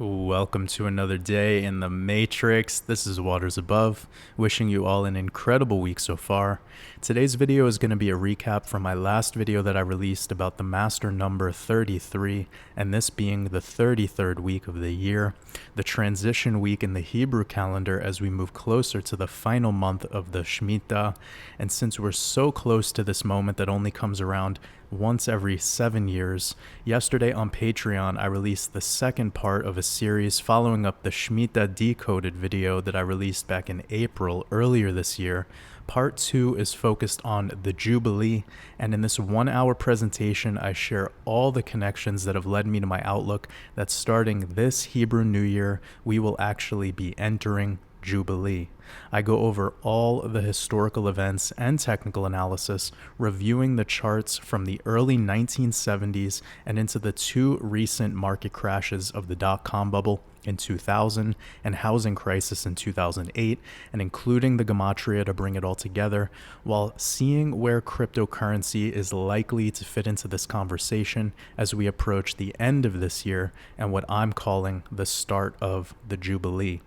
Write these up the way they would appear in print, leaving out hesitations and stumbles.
Welcome to another day in the Matrix. This is Waters Above, wishing you all an incredible week so far. Today's video is going to be a recap from my last video that I released about the master number 33, and this being the 33rd week of the year, the transition week in the Hebrew calendar as we move closer to the final month of the Shmita. And since we're so close to this moment that only comes around once every 7 years, yesterday on Patreon I released the second part of a series following up the Shmita Decoded video that I released back in April earlier this year. Part 2 is focused on the Jubilee, and in this 1-hour presentation I share all the connections that have led me to my outlook that starting this Hebrew New Year we will actually be entering Jubilee. I go over all the historical events and technical analysis, reviewing the charts from the early 1970s and into the two recent market crashes of the dot-com bubble in 2000 and housing crisis in 2008, and including the Gematria to bring it all together, while seeing where cryptocurrency is likely to fit into this conversation as we approach the end of this year and what I'm calling the start of the Jubilee.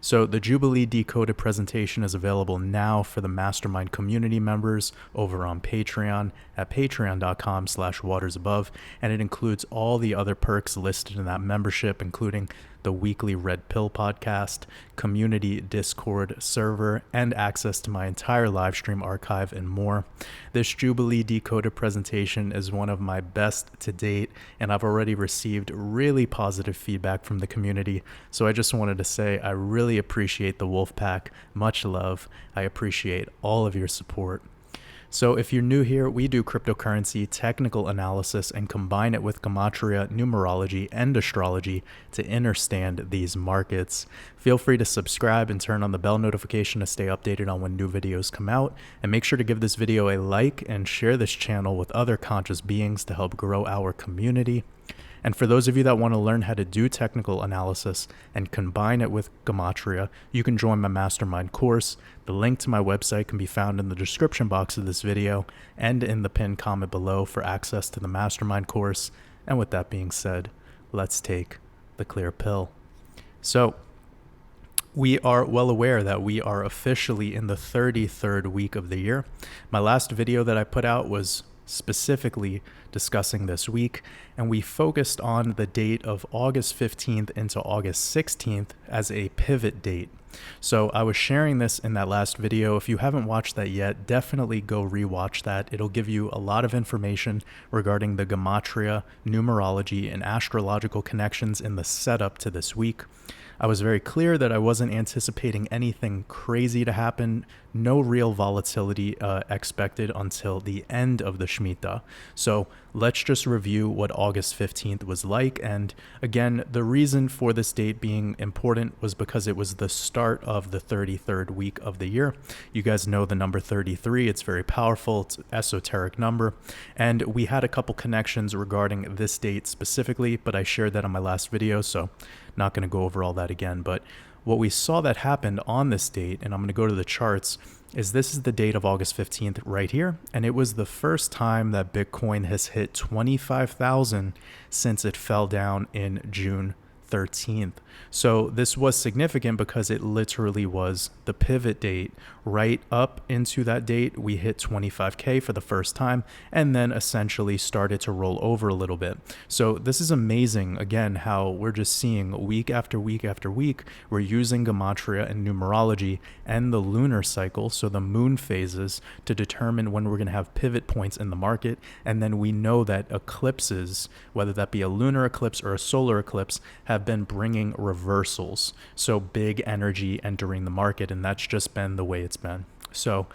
So the Jubilee Decoded presentation is available now for the Mastermind community members over on Patreon at patreon.com/watersabove, and it includes all the other perks listed in that membership, including the weekly Red Pill podcast, community Discord server, and access to my entire live stream archive and more. This Jubilee Decoded presentation is one of my best to date, and I've already received really positive feedback from the community. So I just wanted to say I really appreciate the Wolfpack. Much love. I appreciate all of your support. So if you're new here, we do cryptocurrency technical analysis and combine it with Gematria Numerology and Astrology to understand these markets. Feel free to subscribe and turn on the bell notification to stay updated on when new videos come out. And make sure to give this video a like and share this channel with other conscious beings to help grow our community. And for those of you that want to learn how to do technical analysis and combine it with Gematria, you can join my Mastermind course. The link to my website can be found in the description box of this video and in the pinned comment below for access to the Mastermind course. And with that being said, let's take the clear pill. So we are well aware that we are officially in the 33rd week of the year. My last video that I put out was specifically discussing this week, and we focused on the date of August 15th into August 16th as a pivot date. So I was sharing this in that last video. If you haven't watched that yet, definitely go rewatch that. It'll give you a lot of information regarding the Gematria, numerology, and astrological connections in the setup to this week. I was very clear that I wasn't anticipating anything crazy to happen, no real volatility expected until the end of the Shmita. So let's just review what August 15th was like. And again, the reason for this date being important was because it was the start of the 33rd week of the year. You guys know the number 33, it's very powerful, it's an esoteric number. And we had a couple connections regarding this date specifically, but I shared that on my last video, so not going to go over all that again. But what we saw that happened on this date, and I'm going to go to the charts, is this is the date of August 15th right here. And it was the first time that Bitcoin has hit 25,000 since it fell down in June 13th. So this was significant because it literally was the pivot date. Right up into that date, we hit 25K for the first time and then essentially started to roll over a little bit. So this is amazing, again, how we're just seeing week after week after week, we're using Gematria and numerology and the lunar cycle, so the moon phases, to determine when we're going to have pivot points in the market. And then we know that eclipses, whether that be a lunar eclipse or a solar eclipse, have been bringing reversals, so big energy entering the market, and that's just been the way it's been. So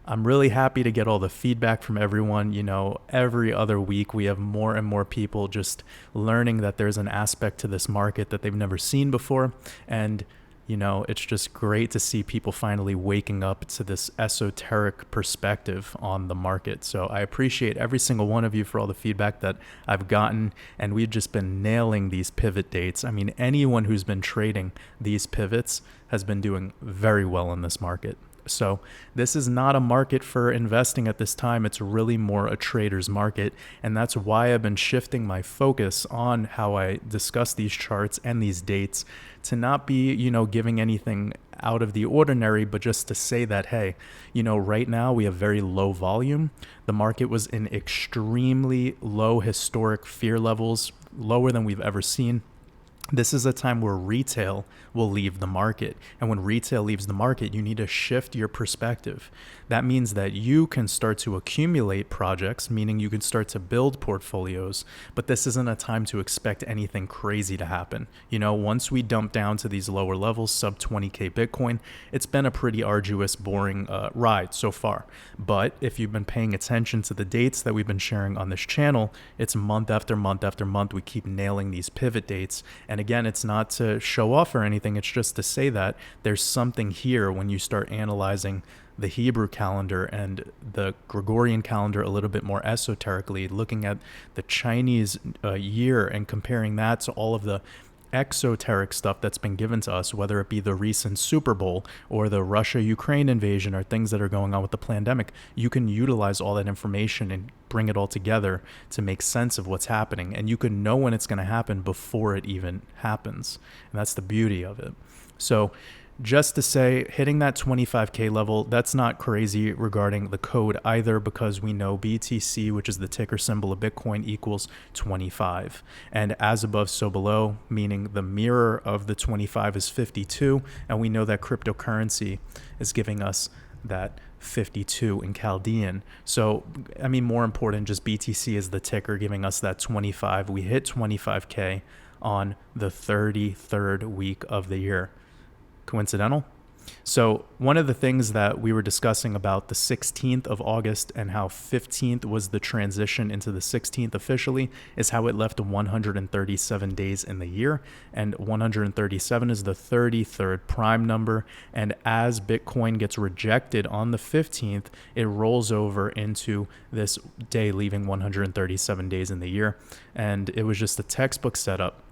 I'm really happy to get all the feedback from everyone. You know, every other week we have more and more people just learning that there's an aspect to this market that they've never seen before, and you know, it's just great to see people finally waking up to this esoteric perspective on the market. So I appreciate every single one of you for all the feedback that I've gotten, and we've just been nailing these pivot dates. I mean, anyone who's been trading these pivots has been doing very well in this market. So this is not a market for investing at this time. It's really more a trader's market. And that's why I've been shifting my focus on how I discuss these charts and these dates to not be, giving anything out of the ordinary, but just to say that, hey, right now we have very low volume. The market was in extremely low historic fear levels, lower than we've ever seen. This is a time where retail will leave the market. And when retail leaves the market, you need to shift your perspective. That means that you can start to accumulate projects, meaning you can start to build portfolios, but this isn't a time to expect anything crazy to happen. Once we dump down to these lower levels, sub 20K Bitcoin, it's been a pretty arduous, boring ride so far. But if you've been paying attention to the dates that we've been sharing on this channel, it's month after month after month, we keep nailing these pivot dates. And again, it's not to show off or anything. It's just to say that there's something here when you start analyzing the Hebrew calendar and the Gregorian calendar a little bit more esoterically, looking at the Chinese year and comparing that to all of the exoteric stuff that's been given to us, whether it be the recent Super Bowl or the Russia-Ukraine invasion or things that are going on with the pandemic. You can utilize all that information and bring it all together to make sense of what's happening. And you can know when it's going to happen before it even happens. And that's the beauty of it. So just to say, hitting that 25K level, that's not crazy regarding the code either, because we know BTC, which is the ticker symbol of Bitcoin, equals 25. And as above, so below, meaning the mirror of the 25 is 52. And we know that cryptocurrency is giving us that 52 in Chaldean. So, more important, just BTC is the ticker giving us that 25. We hit 25K on the 33rd week of the year. Coincidental? So one of the things that we were discussing about the 16th of August and how 15th was the transition into the 16th officially is how it left 137 days in the year, and 137 is the 33rd prime number. And as Bitcoin gets rejected on the 15th, it rolls over into this day, leaving 137 days in the year. And it was just a textbook setup.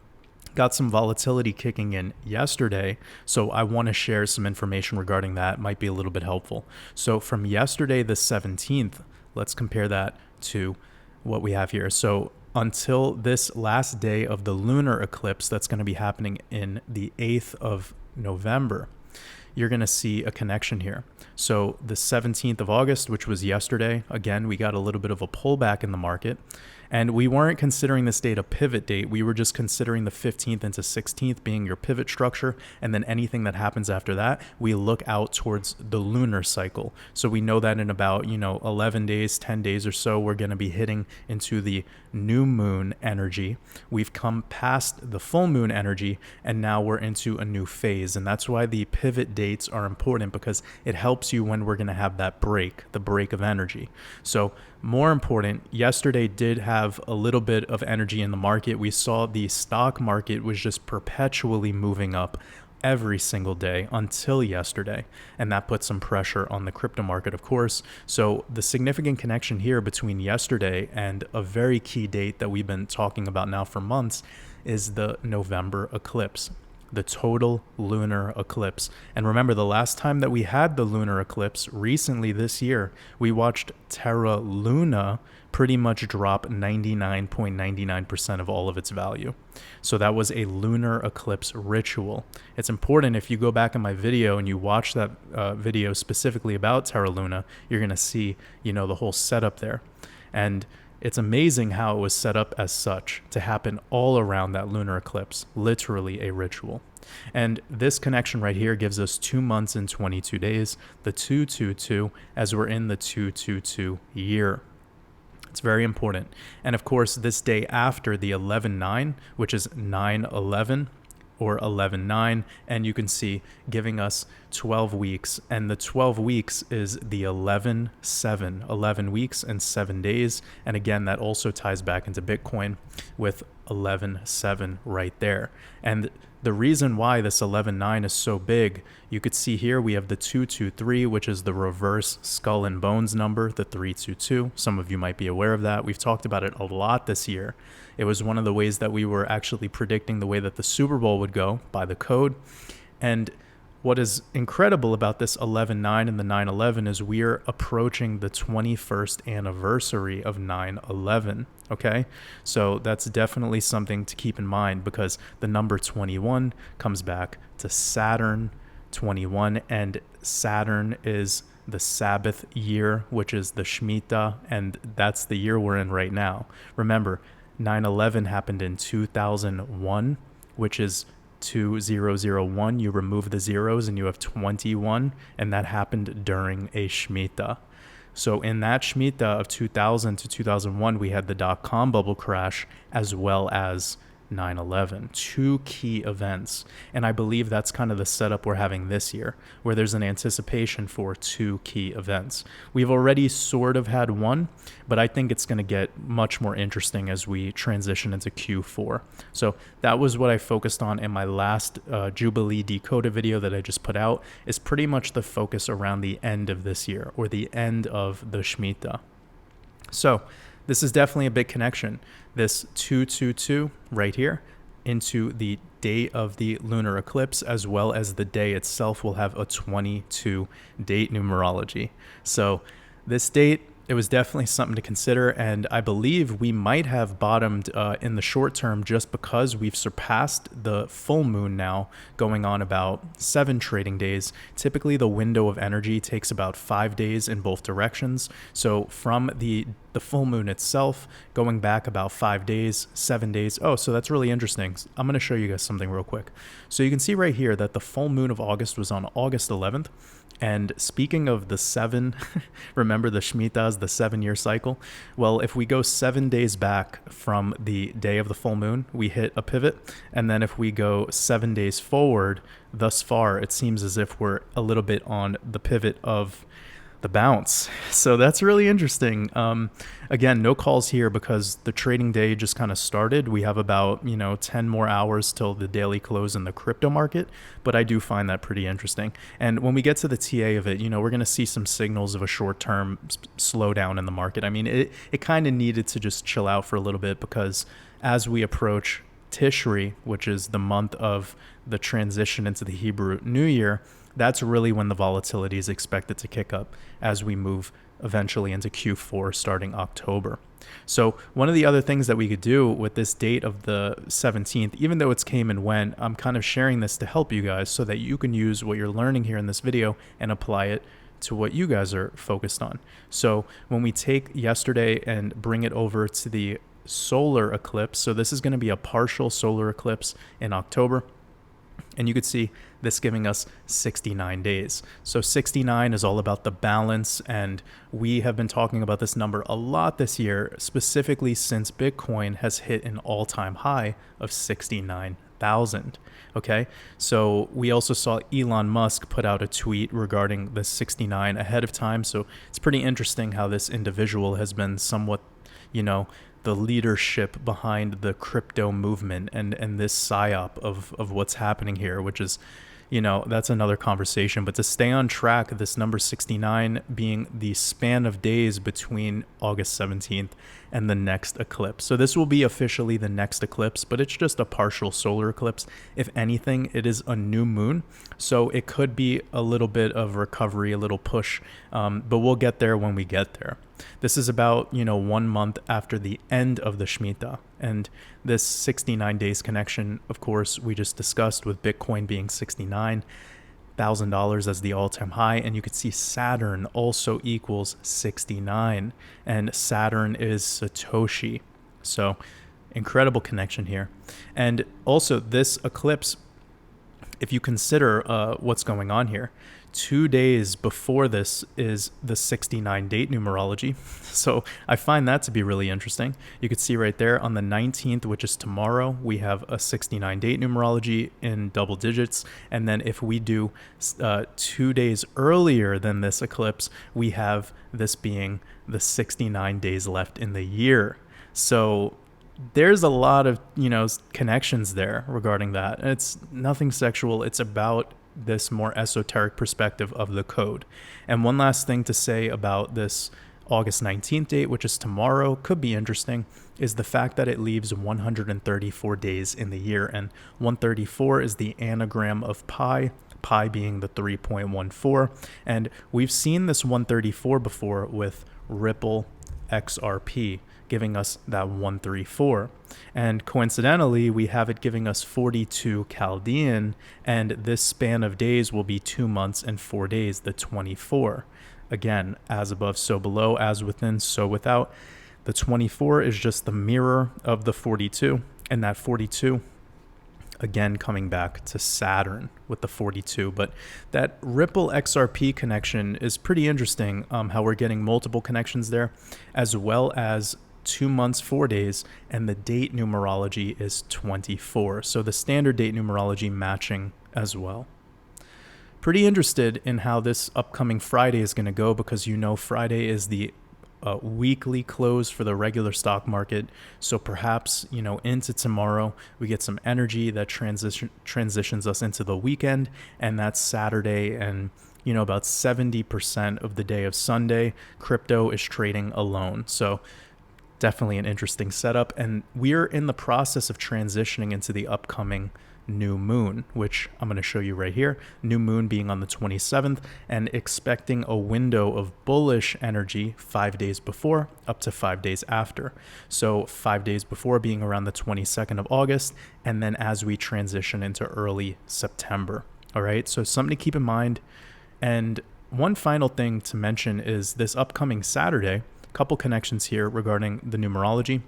Got some volatility kicking in yesterday, so I want to share some information regarding that. Might be a little bit helpful. So from yesterday, the 17th, let's compare that to what we have here. So until this last day of the lunar eclipse that's going to be happening in the 8th of November, you're going to see a connection here. So the 17th of August, which was yesterday, again, we got a little bit of a pullback in the market. And we weren't considering this date a pivot date. We were just considering the 15th into 16th being your pivot structure. And then anything that happens after that, we look out towards the lunar cycle. So we know that in about, 11 days, 10 days or so, we're going to be hitting into the new moon energy. We've come past the full moon energy, and now we're into a new phase. And that's why the pivot dates are important, because it helps you when we're going to have that break, the break of energy. So more important, yesterday did have a little bit of energy in the market. We saw the stock market was just perpetually moving up every single day until yesterday, and that put some pressure on the crypto market, of course. So the significant connection here between yesterday and a very key date that we've been talking about now for months is the November eclipse, the total lunar eclipse. And remember, the last time that we had the lunar eclipse recently this year, we watched Terra Luna pretty much drop 99.99% of all of its value. So that was a lunar eclipse ritual. It's important, if you go back in my video and you watch that video specifically about Terra Luna, you're going to see, the whole setup there. And it's amazing how it was set up as such to happen all around that lunar eclipse, literally a ritual. And this connection right here gives us 2 months and 22 days, the 222, as we're in the 222 year. It's very important. And of course, this day after the 11/9, which is 9/11 or 11/9, and you can see giving us 12 weeks. And the 12 weeks is the 11/7, 11 weeks and 7 days. And again, that also ties back into Bitcoin with 11/7 right there. And the reason why this 11/9 is so big, you could see here we have the 223, which is the reverse skull and bones number, the 322. Some of you might be aware of that. We've talked about it a lot this year. It was one of the ways that we were actually predicting the way that the Super Bowl would go by the code. And what is incredible about this 11/9 and the 9/11 is we're approaching the 21st anniversary of 9/11. Okay, so that's definitely something to keep in mind, because the number 21 comes back to Saturn 21, and Saturn is the Sabbath year, which is the Shmita, and that's the year we're in right now. Remember, 9/11 happened in 2001, which is 2001. You remove the zeros and you have 21, and that happened during a Shmita. So in that Shmita of 2000 to 2001, we had the dot-com bubble crash as well as 9/11, two key events. And I believe that's kind of the setup we're having this year, where there's an anticipation for two key events. We've already sort of had one, but I think it's going to get much more interesting as we transition into Q4. So that was what I focused on in my last Jubilee Decoded video that I just put out, is pretty much the focus around the end of this year, or the end of the Shmita. So this is definitely a big connection. This 222 right here into the date of the lunar eclipse, as well as the day itself, will have a 22 date numerology. So this date, it was definitely something to consider, and I believe we might have bottomed in the short term, just because we've surpassed the full moon now, going on about 7 trading days. Typically the window of energy takes about 5 days in both directions. So from the full moon itself, going back about 5 days, 7 days. Oh, so that's really interesting. I'm going to show you guys something real quick. So you can see right here that the full moon of August was on August 11th. And speaking of the 7, remember the Shmita is the 7-year cycle? Well, if we go 7 days back from the day of the full moon, we hit a pivot. And then if we go 7 days forward, thus far, it seems as if we're a little bit on the pivot of the bounce. So that's really interesting. Again, no calls here because the trading day just kind of started. We have about 10 more hours till the daily close in the crypto market, but I do find that pretty interesting. And when we get to the TA of it, we're going to see some signals of a short-term slowdown in the market. I mean, it kind of needed to just chill out for a little bit, because as we approach Tishri, which is the month of the transition into the Hebrew New Year, that's really when the volatility is expected to kick up as we move eventually into Q4 starting October. So one of the other things that we could do with this date of the 17th, even though it's came and went, I'm kind of sharing this to help you guys so that you can use what you're learning here in this video and apply it to what you guys are focused on. So when we take yesterday and bring it over to the solar eclipse, so this is going to be a partial solar eclipse in October. And you could see this giving us 69 days. So 69 is all about the balance. And we have been talking about this number a lot this year, specifically since Bitcoin has hit an all-time high of 69,000. Okay. So we also saw Elon Musk put out a tweet regarding the 69 ahead of time. So it's pretty interesting how this individual has been somewhat, the leadership behind the crypto movement and this psyop of what's happening here, which is, that's another conversation. But to stay on track, this number 69 being the span of days between August 17th and the next eclipse. So this will be officially the next eclipse, but it's just a partial solar eclipse. If anything, it is a new moon. So it could be a little bit of recovery, a little push, but we'll get there when we get there. This is about, 1 month after the end of the Shmita. And this 69 days connection, of course, we just discussed with Bitcoin being $69,000 as the all-time high. And you could see Saturn also equals 69. And Saturn is Satoshi. So incredible connection here. And also this eclipse, if you consider what's going on here, 2 days before this is the 69 date numerology. So I find that to be really interesting. You could see right there on the 19th, which is tomorrow, we have a 69 date numerology in double digits. And then if we do 2 days earlier than this eclipse, we have this being the 69 days left in the year. So there's a lot of, connections there regarding that. And it's nothing sexual. It's about this more esoteric perspective of the code. And one last thing to say about this August 19th date, which is tomorrow, could be interesting, is the fact that it leaves 134 days in the year. And 134 is the anagram of pi. pi being the 3.14. And we've seen this 134 before with Ripple XRP, giving us that 134. And coincidentally, we have it giving us 42 Chaldean, and this span of days will be 2 months and 4 days, the 24. Again, as above, so below, as within, so without. The 24 is just the mirror of the 42, and that 42, again, coming back to Saturn with the 42. But that Ripple XRP connection is pretty interesting, how we're getting multiple connections there, as well as 2 months, 4 days, and the date numerology is 24. So the standard date numerology matching as well. Pretty interested in how this upcoming Friday is going to go, because Friday is the weekly close for the regular stock market. So perhaps, into tomorrow, we get some energy that transitions us into the weekend, and that's Saturday. And, about 70% of the day of Sunday, crypto is trading alone. So definitely an interesting setup. And we're in the process of transitioning into the upcoming new moon, which I'm going to show you right here. New moon being on the 27th, and expecting a window of bullish energy 5 days before up to 5 days after. So 5 days before being around the 22nd of August, and then as we transition into early September. All right, so something to keep in mind. And one final thing to mention is this upcoming Saturday, couple connections here regarding the numerology.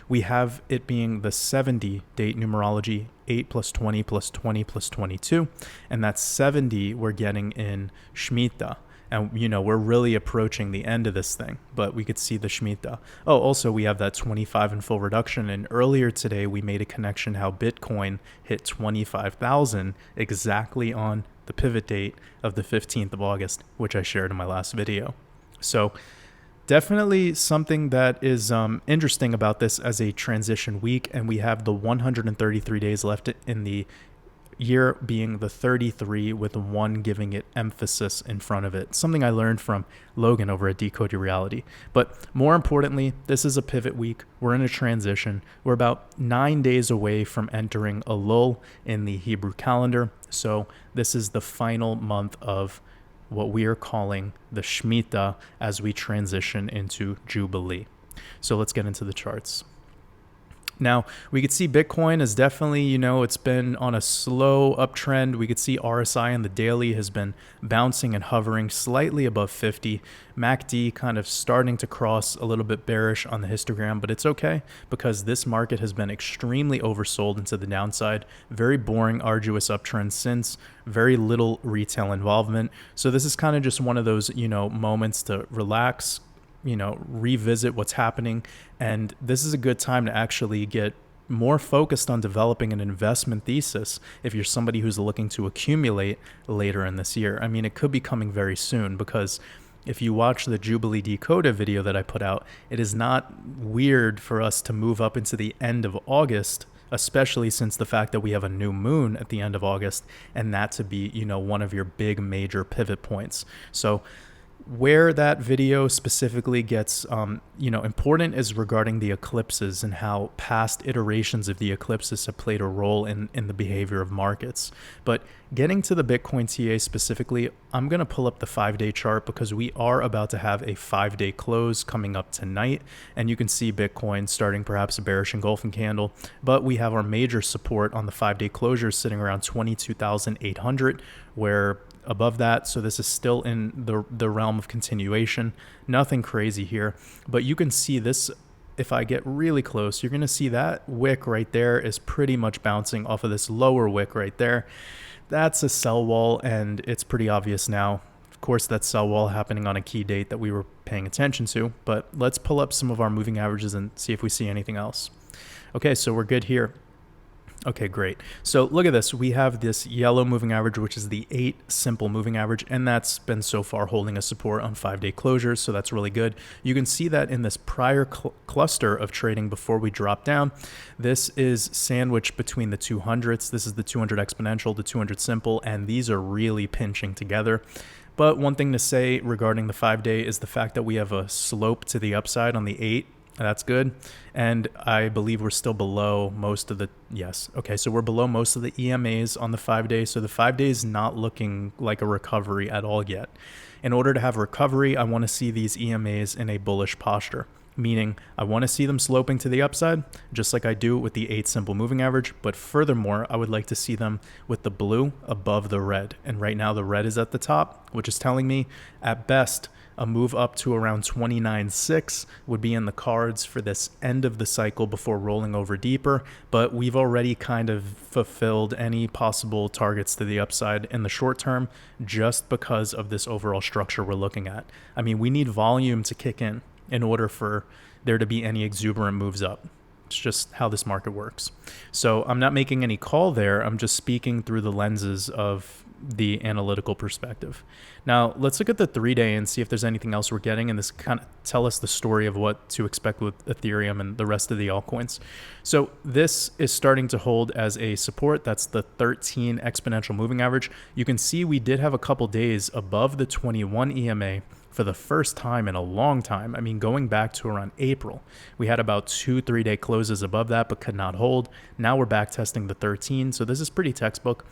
We have it being the 70 date numerology, 8 plus 20 plus 20 plus 22, and that's 70 we're getting in Shmita. And, we're really approaching the end of this thing, but we could see the Shmita. Oh, also we have that 25 in full reduction. And earlier today, we made a connection how Bitcoin hit 25,000 exactly on the pivot date of the 15th of August, which I shared in my last video. So definitely something that is interesting about this as a transition week. And we have the 133 days left in the year, being the 33 with 1 giving it emphasis in front of it. Something I learned from Logan over at Decode Your Reality. But more importantly, this is a pivot week. We're in a transition. We're about 9 days away from entering a lull in the Hebrew calendar. So this is the final month of what we are calling the Shmita as we transition into Jubilee. So let's get into the charts. Now, we could see Bitcoin is definitely, it's been on a slow uptrend. We could see RSI on the daily has been bouncing and hovering slightly above 50. MACD kind of starting to cross a little bit bearish on the histogram, but it's okay because this market has been extremely oversold into the downside. Very boring, arduous uptrend since, very little retail involvement. So this is kind of just one of those, moments to relax, revisit what's happening. And this is a good time to actually get more focused on developing an investment thesis if you're somebody who's looking to accumulate later in this year. I mean, it could be coming very soon, because if you watch the Jubilee Decoded video that I put out, it is not weird for us to move up into the end of August, especially since the fact that we have a new moon at the end of August, and that to be, one of your big major pivot points. So where that video specifically gets, important is regarding the eclipses and how past iterations of the eclipses have played a role in the behavior of markets. But getting to the Bitcoin TA specifically, I'm going to pull up the 5-day chart because we are about to have a 5-day close coming up tonight. And you can see Bitcoin starting perhaps a bearish engulfing candle, but we have our major support on the 5-day closure sitting around 22,800, where above that. So this is still in the realm of continuation. Nothing crazy here, but you can see this. If I get really close, you're going to see that wick right there is pretty much bouncing off of this lower wick right there. That's a sell wall, and it's pretty obvious now. Of course, that sell wall happening on a key date that we were paying attention to, but let's pull up some of our moving averages and see if we see anything else. Okay, so we're good here. Okay, great. So look at this. We have this yellow moving average, which is the 8 simple moving average, and that's been so far holding a support on 5-day closures, so that's really good. You can see that in this prior cluster of trading before we drop down. This is sandwiched between the 200s. This is the 200 exponential, the 200 simple, and these are really pinching together. But one thing to say regarding the 5-day is the fact that we have a slope to the upside on the 8 That's good. And I believe we're still below most of the, yes. Okay, so we're below most of the EMAs on the 5-day. So the 5-day is not looking like a recovery at all yet. In order to have recovery, I want to see these EMAs in a bullish posture, meaning I want to see them sloping to the upside, just like I do with the 8 simple moving average. But furthermore, I would like to see them with the blue above the red. And right now the red is at the top, which is telling me at best, a move up to around 29.6 would be in the cards for this end of the cycle before rolling over deeper, but we've already kind of fulfilled any possible targets to the upside in the short term just because of this overall structure we're looking at. I mean, we need volume to kick in order for there to be any exuberant moves up. It's just how this market works. So I'm not making any call there. I'm just speaking through the lenses of the analytical perspective. Now let's look at the 3-day and see if there's anything else we're getting, and this kind of tell us the story of what to expect with Ethereum and the rest of the altcoins. So this is starting to hold as a support. That's the 13 exponential moving average. You can see we did have a couple days above the 21 EMA for the first time in a long time. I mean, going back to around April, we had about 2 3-day closes above that, but could not hold. Now we're back testing the 13. So this is pretty textbook.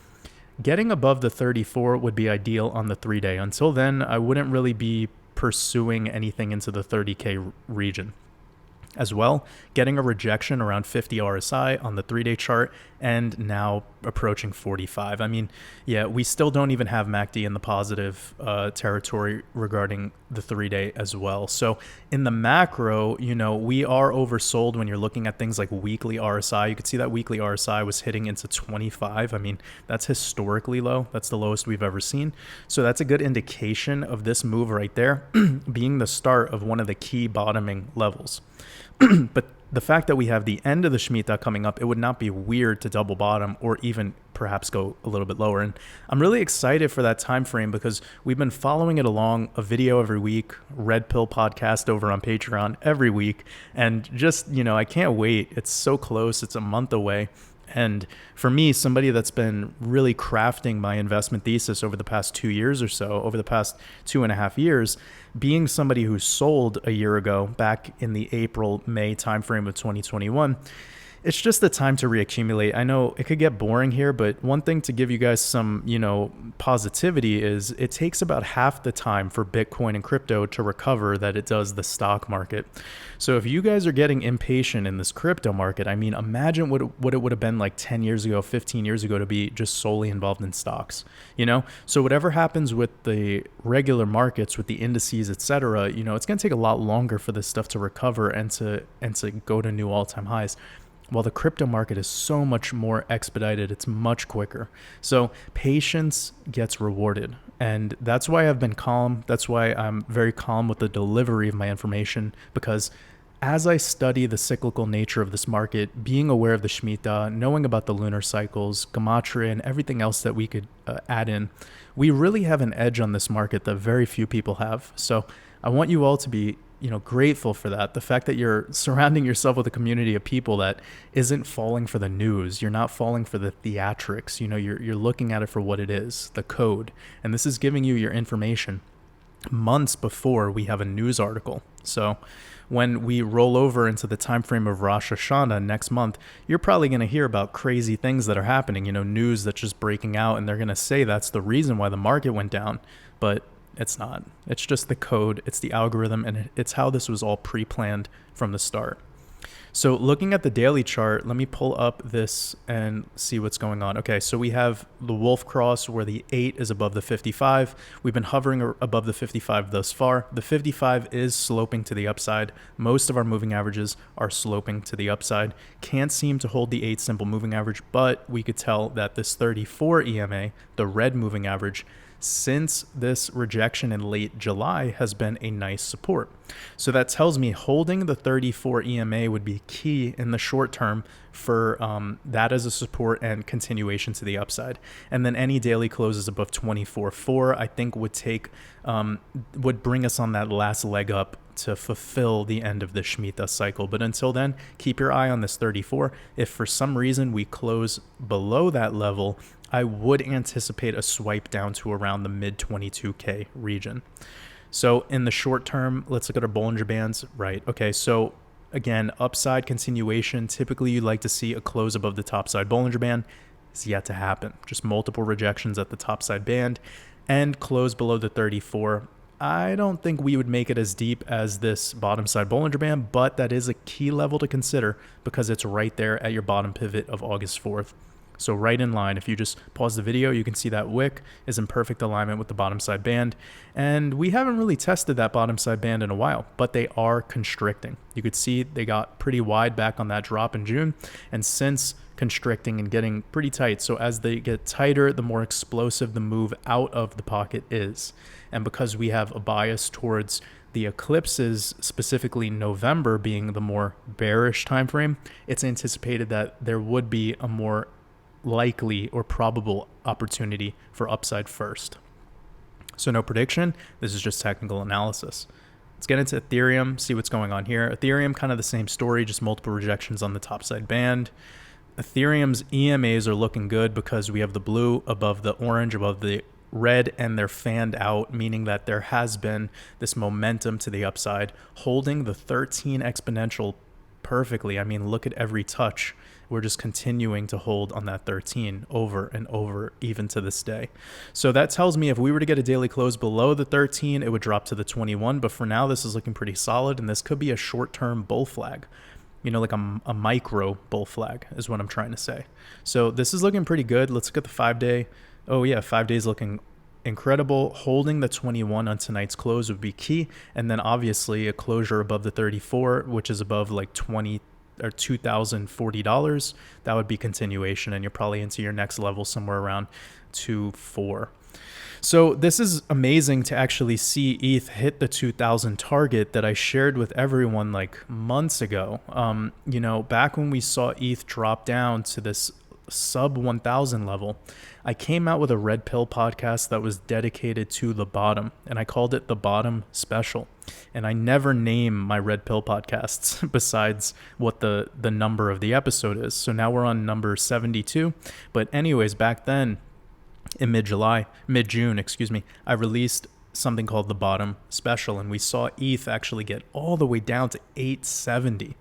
Getting above the 34 would be ideal on the 3-day. Until then, I wouldn't really be pursuing anything into the 30K region. As well, getting a rejection around 50 RSI on the 3-day chart and now approaching 45. I mean, yeah, we still don't even have MACD in the positive territory regarding the 3-day as well. So in the macro, you know, we are oversold when you're looking at things like weekly RSI. You could see that weekly RSI was hitting into 25. I mean, that's historically low. That's the lowest we've ever seen. So that's a good indication of this move right there being the start of one of the key bottoming levels. But the fact that we have the end of the Shmita coming up, it would not be weird to double bottom or even perhaps go a little bit lower. And I'm really excited for that time frame because we've been following it along, a video every week, Red Pill podcast over on Patreon every week. And just, you know, I can't wait. It's so close. It's a month away. And for me, somebody that's been really crafting my investment thesis over the past 2 years or so, over the past 2.5 years, being somebody who sold a year ago back in the April-May timeframe of 2021, it's just the time to reaccumulate. I know it could get boring here, but one thing to give you guys some, you know, positivity is it takes about half the time for Bitcoin and crypto to recover that it does the stock market. So if you guys are getting impatient in this crypto market, I mean, imagine what it would have been like 10 years ago, 15 years ago to be just solely involved in stocks, you know? So whatever happens with the regular markets, with the indices, etc., you know, it's going to take a lot longer for this stuff to recover and to go to new all-time highs. While the crypto market is so much more expedited, it's much quicker. So patience gets rewarded. And that's why I've been calm. That's why I'm very calm with the delivery of my information, because as I study the cyclical nature of this market, being aware of the Shmita, knowing about the lunar cycles, Gematria, and everything else that we could add in, we really have an edge on this market that very few people have. So I want you all to be, you know, grateful for that. The fact that you're surrounding yourself with a community of people that isn't falling for the news. You're not falling for the theatrics. You know, you're looking at it for what it is, the code. And this is giving you your information months before we have a news article. So when we roll over into the time frame of Rosh Hashanah next month, you're probably going to hear about crazy things that are happening, you know, news that's just breaking out, and they're going to say that's the reason why the market went down. But it's not. It's just the code. It's the algorithm, and it's how this was all pre-planned from the start. So looking at the daily chart, let me pull up this and see what's going on. Okay, so we have the wolf cross where the 8 is above the 55. We've been hovering above the 55 thus far. The 55 is sloping to the upside. Most of our moving averages are sloping to the upside. Can't seem to hold the 8 simple moving average, but we could tell that this 34 EMA, the red moving average, since this rejection in late July has been a nice support. So that tells me holding the 34 EMA would be key in the short term for that as a support and continuation to the upside. And then any daily closes above 24.4 I think would bring us on that last leg up to fulfill the end of the Shmita cycle. But until then, keep your eye on this 34. If for some reason we close below that level, I would anticipate a swipe down to around the mid 22K region. So in the short term, let's look at our Bollinger Bands. Right. Okay. So Again, upside continuation. Typically, you'd like to see a close above the topside Bollinger Band. It's yet to happen. Just multiple rejections at the topside band and close below the 34. I don't think we would make it as deep as this bottom side Bollinger Band, but that is a key level to consider because it's right there at your bottom pivot of August 4th. So right in line, if you just pause the video, you can see that wick is in perfect alignment with the bottom side band. And we haven't really tested that bottom side band in a while, but they are constricting. You could see they got pretty wide back on that drop in June, and since constricting and getting pretty tight. So as they get tighter, the more explosive the move out of the pocket is. And because we have a bias towards the eclipses, specifically November being the more bearish time frame, it's anticipated that there would be a more likely or probable opportunity for upside first. So no prediction. This is just technical analysis. Let's get into Ethereum, see what's going on here. Ethereum, kind of the same story, just multiple rejections on the topside band. Ethereum's EMAs are looking good because we have the blue above the orange, above the red, and they're fanned out, meaning that there has been this momentum to the upside, holding the 13 exponential perfectly. I mean, look at every touch. We're just continuing to hold on that 13 over and over, even to this day. So that tells me if we were to get a daily close below the 13, it would drop to the 21. But for now, this is looking pretty solid, and this could be a short-term bull flag. You know, like a micro bull flag is what I'm trying to say. So this is looking pretty good. Let's look at the 5-day. Oh yeah, 5 days looking incredible. Holding the 21 on tonight's close would be key. And then obviously a closure above the 34, which is above like $20 or $2,040. That would be continuation, and you're probably into your next level somewhere around 2.4. So this is amazing to actually see ETH hit the 2,000 target that I shared with everyone like months ago. You know, back when we saw ETH drop down to this sub 1,000 level, I came out with a red pill podcast that was dedicated to the bottom, and I called it the bottom special. And I never name my red pill podcasts besides what the number of the episode is. So now we're on number 72. But anyways, back then in mid-June, I released something called the bottom special, and we saw ETH actually get all the way down to 870.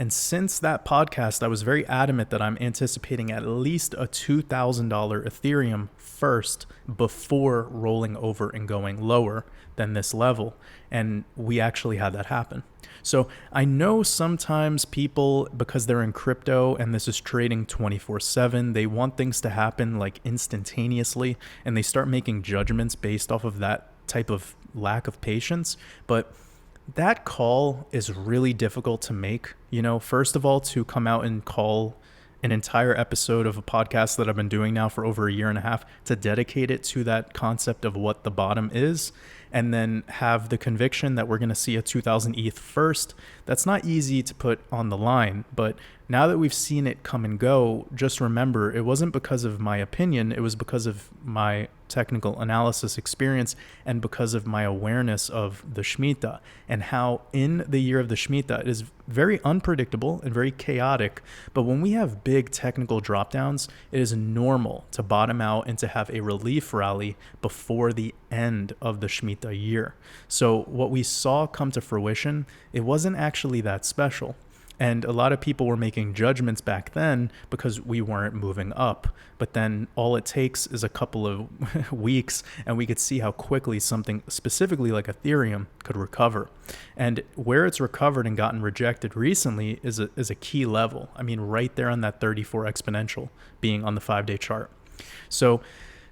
And since that podcast, I was very adamant that I'm anticipating at least a $2,000 Ethereum first before rolling over and going lower than this level. And we actually had that happen. So I know sometimes people, because they're in crypto and this is trading 24/7, they want things to happen like instantaneously, and they start making judgments based off of that type of lack of patience. But that call is really difficult to make. You know, first of all, to come out and call an entire episode of a podcast that I've been doing now for over a year and a half, to dedicate it to that concept of what the bottom is, and then have the conviction that we're going to see a 2,000 ETH first. That's not easy to put on the line, but now that we've seen it come and go, just remember, it wasn't because of my opinion, it was because of my technical analysis experience and because of my awareness of the Shmita and how in the year of the Shmita, it is very unpredictable and very chaotic. But when we have big technical drop downs, it is normal to bottom out and to have a relief rally before the end of the Shmita year. So what we saw come to fruition, it wasn't actually that special. And a lot of people were making judgments back then because we weren't moving up. But then all it takes is a couple of weeks and we could see how quickly something specifically like Ethereum could recover. And where it's recovered and gotten rejected recently is a key level. I mean, right there on that 34 exponential being on the 5-day chart. So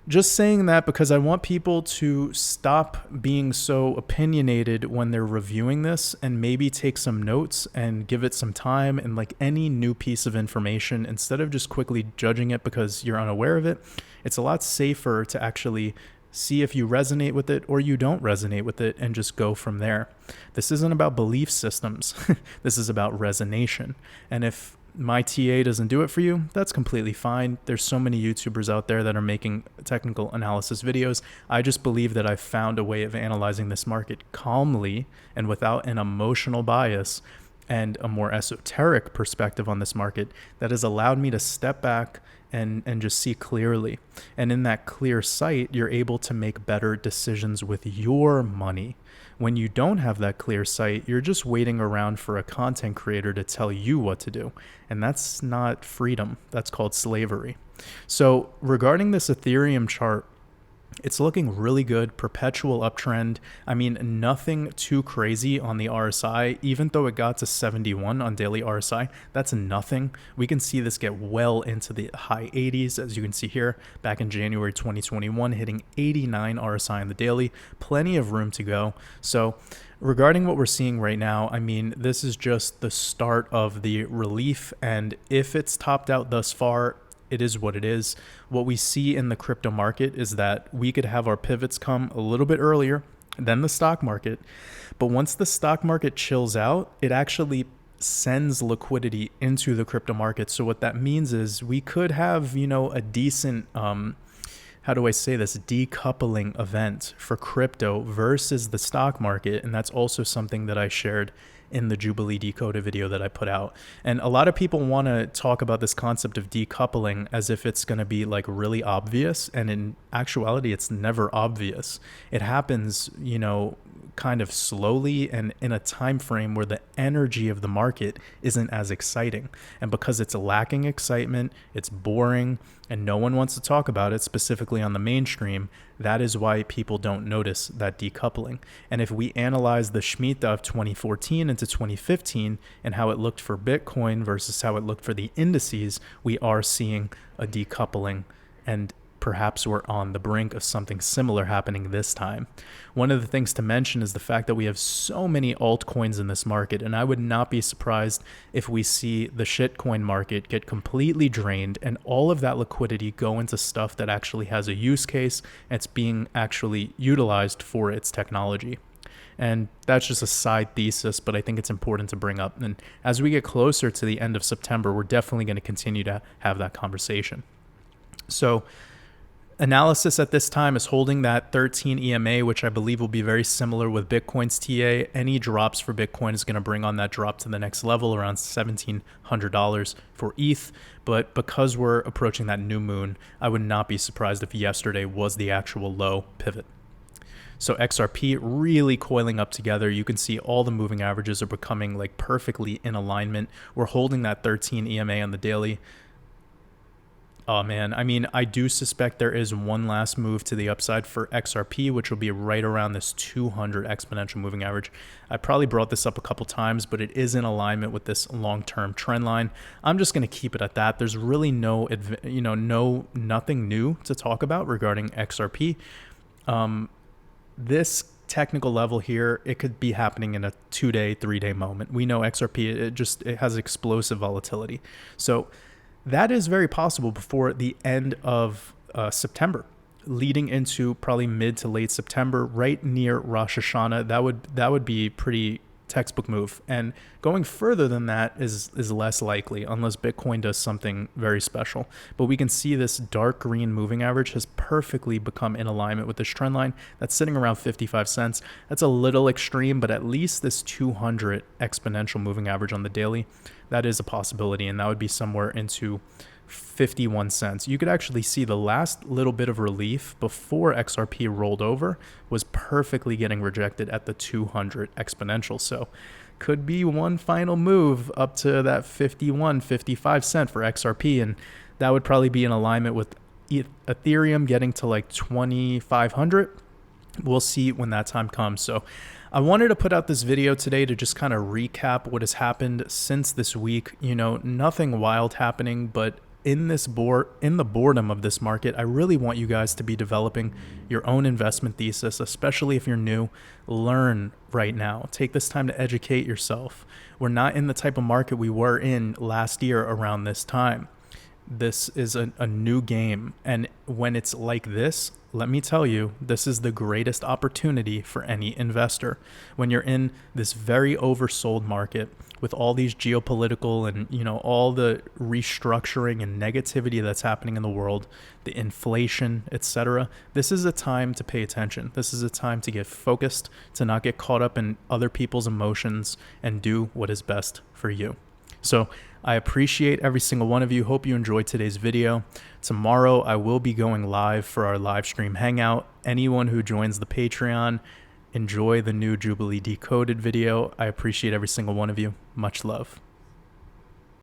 just saying that because I want people to stop being so opinionated when they're reviewing this and maybe take some notes and give it some time. And like any new piece of information, instead of just quickly judging it because you're unaware of it, it's a lot safer to actually see if you resonate with it or you don't resonate with it and just go from there. This isn't about belief systems. This is about resonation. And if my TA doesn't do it for you, that's completely fine. There's so many YouTubers out there that are making technical analysis videos. I just believe that I've found a way of analyzing this market calmly and without an emotional bias and a more esoteric perspective on this market that has allowed me to step back and just see clearly. And in that clear sight, you're able to make better decisions with your money. When you don't have that clear sight, you're just waiting around for a content creator to tell you what to do. And that's not freedom. That's called slavery. So regarding this Ethereum chart, it's looking really good, perpetual uptrend. I mean, nothing too crazy on the RSI, even though it got to 71 on daily RSI, that's nothing. We can see this get well into the high 80s, as you can see here, back in January 2021, hitting 89 RSI on the daily, plenty of room to go. So regarding what we're seeing right now, I mean, this is just the start of the relief, and if it's topped out thus far, it is what it is. What we see in the crypto market is that we could have our pivots come a little bit earlier than the stock market. But once the stock market chills out, it actually sends liquidity into the crypto market. So what that means is we could have, a decent, how do I say this, decoupling event for crypto versus the stock market. And that's also something that I shared in the Jubilee Decoded video that I put out. And a lot of people want to talk about this concept of decoupling as if it's going to be like really obvious. And in actuality, it's never obvious. It happens, kind of slowly and in a time frame where the energy of the market isn't as exciting. And because it's lacking excitement, it's boring, and no one wants to talk about it, specifically on the mainstream, that is why people don't notice that decoupling. And if we analyze the Shmita of 2014 into 2015 and how it looked for Bitcoin versus how it looked for the indices, we are seeing a decoupling, and perhaps we're on the brink of something similar happening this time. One of the things to mention is the fact that we have so many altcoins in this market, and I would not be surprised if we see the shitcoin market get completely drained and all of that liquidity go into stuff that actually has a use case and it's being actually utilized for its technology. And that's just a side thesis, but I think it's important to bring up. And as we get closer to the end of September, we're definitely going to continue to have that conversation. So analysis at this time is holding that 13 EMA, which I believe will be very similar with Bitcoin's TA. Any drops for Bitcoin is going to bring on that drop to the next level, around $1,700 for ETH. But because we're approaching that new moon, I would not be surprised if yesterday was the actual low pivot. So XRP really coiling up together. You can see all the moving averages are becoming like perfectly in alignment. We're holding that 13 EMA on the daily. Oh man, I mean, I do suspect there is one last move to the upside for XRP, which will be right around this 200 exponential moving average. I probably brought this up a couple times, but it is in alignment with this long-term trend line. I'm just going to keep it at that. There's really nothing new to talk about regarding XRP. This technical level here, it could be happening in a 2-day, 3-day moment. We know XRP, it has explosive volatility. So that is very possible before the end of September, leading into probably mid to late September, right near Rosh Hashanah. That would be pretty textbook move. And going further than that is less likely unless Bitcoin does something very special. But we can see this dark green moving average has perfectly become in alignment with this trend line. That's sitting around 55 cents. That's a little extreme, but at least this 200 exponential moving average on the daily, that is a possibility. And that would be somewhere into 51 cents. You could actually see the last little bit of relief before XRP rolled over was perfectly getting rejected at the 200 exponential. So could be one final move up to that 55 cent for XRP. And that would probably be in alignment with Ethereum getting to like 2,500. We'll see when that time comes. So I wanted to put out this video today to just kind of recap what has happened since this week. Nothing wild happening, but in the boredom of this market, I really want you guys to be developing your own investment thesis, especially if you're new. Learn right now. Take this time to educate yourself. We're not in the type of market we were in last year around this time. This is a new game. And when it's like this, let me tell you, this is the greatest opportunity for any investor. When you're in this very oversold market with all these geopolitical and, all the restructuring and negativity that's happening in the world, the inflation, etc., this is a time to pay attention. This is a time to get focused, to not get caught up in other people's emotions and do what is best for you. So I appreciate every single one of you. Hope you enjoyed today's video. Tomorrow I will be going live for our live stream hangout. Anyone who joins the Patreon, enjoy the new Jubilee Decoded video. I appreciate every single one of you. Much love.